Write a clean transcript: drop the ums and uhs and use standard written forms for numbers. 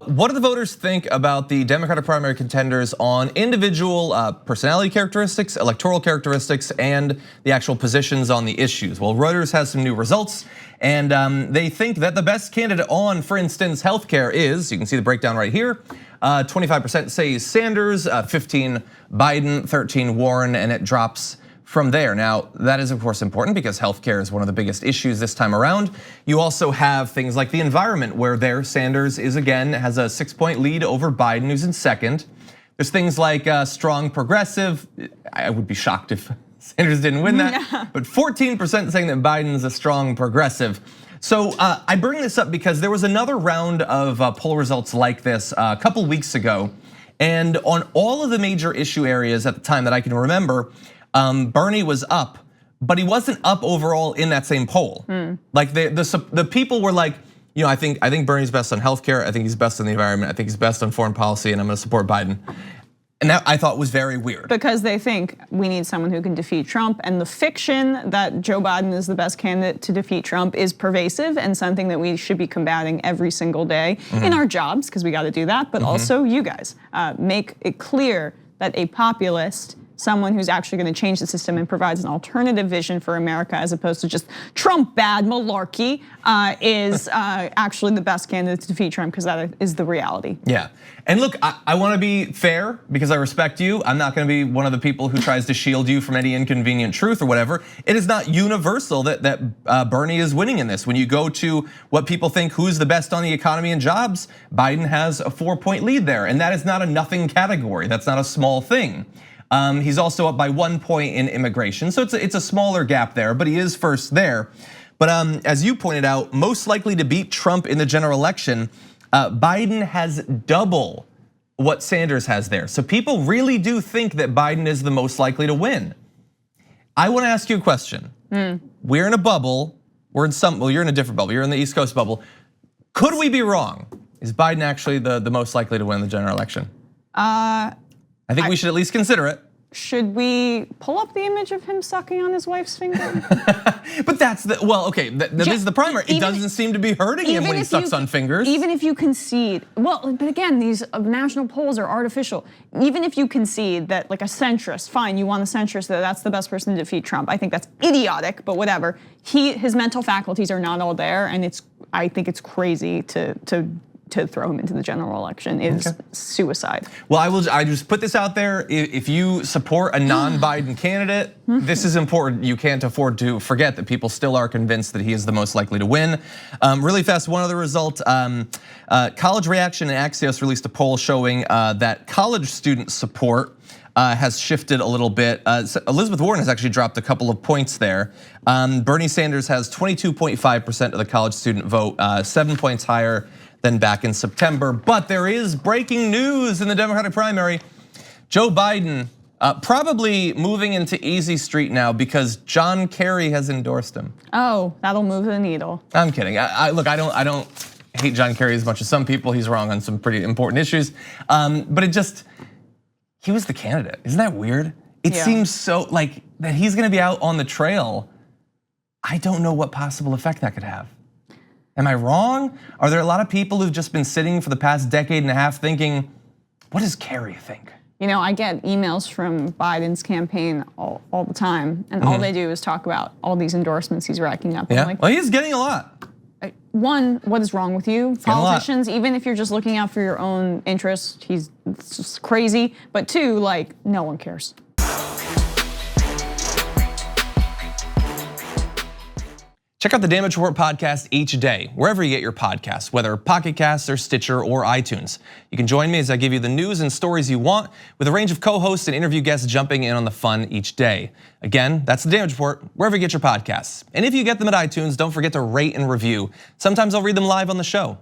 What do the voters think about the Democratic primary contenders on individual personality characteristics, electoral characteristics, and the actual positions on the issues? Well, Reuters has some new results, and they think that the best candidate on, for instance, healthcare is, you can see the breakdown right here, 25% say Sanders, 15 Biden, 13 Warren, and it drops from there. Now, that is of course important because healthcare is one of the biggest issues this time around. You also have things like the environment where there Sanders is again, has a 6-point lead over Biden who's in second. There's things like strong progressive. I would be shocked if Sanders didn't win that, but 14% saying that Biden's a strong progressive. So I bring this up because there was another round of poll results like this a couple weeks ago. And on all of the major issue areas at the time that I can remember, Bernie was up, but he wasn't up overall in that same poll. Like the people were like, I think Bernie's best on healthcare. I think he's best on the environment. I think he's best on foreign policy, and I'm going to support Biden. And that I thought was very weird. Because they think we need someone who can defeat Trump, and the fiction that Joe Biden is the best candidate to defeat Trump is pervasive and something that we should be combating every single day in our jobs, because we got to do that, but also you guys. Make it clear that a populist, someone who's actually going to change the system and provides an alternative vision for America as opposed to just Trump bad malarkey, is actually the best candidate to defeat Trump, because that is the reality. Yeah, and look, I want to be fair because I respect you. I'm not going to be one of the people who tries to shield you from any inconvenient truth or whatever. It is not universal that Bernie is winning in this. When you go to what people think who's the best on the economy and jobs, Biden has a 4-point lead there, and that is not a nothing category. That's not a small thing. He's also up by 1 point in immigration, so it's a smaller gap there, but he is first there. But as you pointed out, most likely to beat Trump in the general election, Biden has double what Sanders has there. So people really do think that Biden is the most likely to win. I want to ask you a question. We're in a bubble. Well, you're in a different bubble. You're in the East Coast bubble. Could we be wrong? Is Biden actually the most likely to win the general election? I think we should at least consider it. Should we pull up the image of him sucking on his wife's finger? But that's okay, this is the primary. It doesn't seem to be hurting him when he sucks on fingers. Even if you concede, well, but again, these national polls are artificial. Even if you concede that like a centrist, fine, you want a centrist, that's the best person to defeat Trump. I think that's idiotic, but whatever. His mental faculties are not all there, and I think it's crazy to throw him into the general election is suicide. Well, I just put this out there. If you support a non-Biden candidate, this is important. You can't afford to forget that people still are convinced that he is the most likely to win. Really fast, one other result. College Reaction and Axios released a poll showing that college student support has shifted a little bit. Elizabeth Warren has actually dropped a couple of points there. Bernie Sanders has 22.5% of the college student vote, 7 points higher than back in September. But there is breaking news in the Democratic primary. Joe Biden probably moving into easy street now because John Kerry has endorsed him. Oh, that'll move the needle. I'm kidding. Look, I don't hate John Kerry as much as some people. He's wrong on some pretty important issues. But he was the candidate. Isn't that weird? It seems so like that he's gonna be out on the trail. I don't know what possible effect that could have. Am I wrong? Are there a lot of people who've just been sitting for the past decade and a half thinking, what does Kerry think? I get emails from Biden's campaign all the time, and all they do is talk about all these endorsements he's racking up. Yeah, well, he's getting a lot. One, what is wrong with you? Politicians, even if you're just looking out for your own interests, it's just crazy. But two, like, no one cares. Check out the Damage Report podcast each day, wherever you get your podcasts, whether Pocket Casts or Stitcher or iTunes. You can join me as I give you the news and stories you want, with a range of co-hosts and interview guests jumping in on the fun each day. Again, that's the Damage Report, wherever you get your podcasts. And if you get them at iTunes, don't forget to rate and review. Sometimes I'll read them live on the show.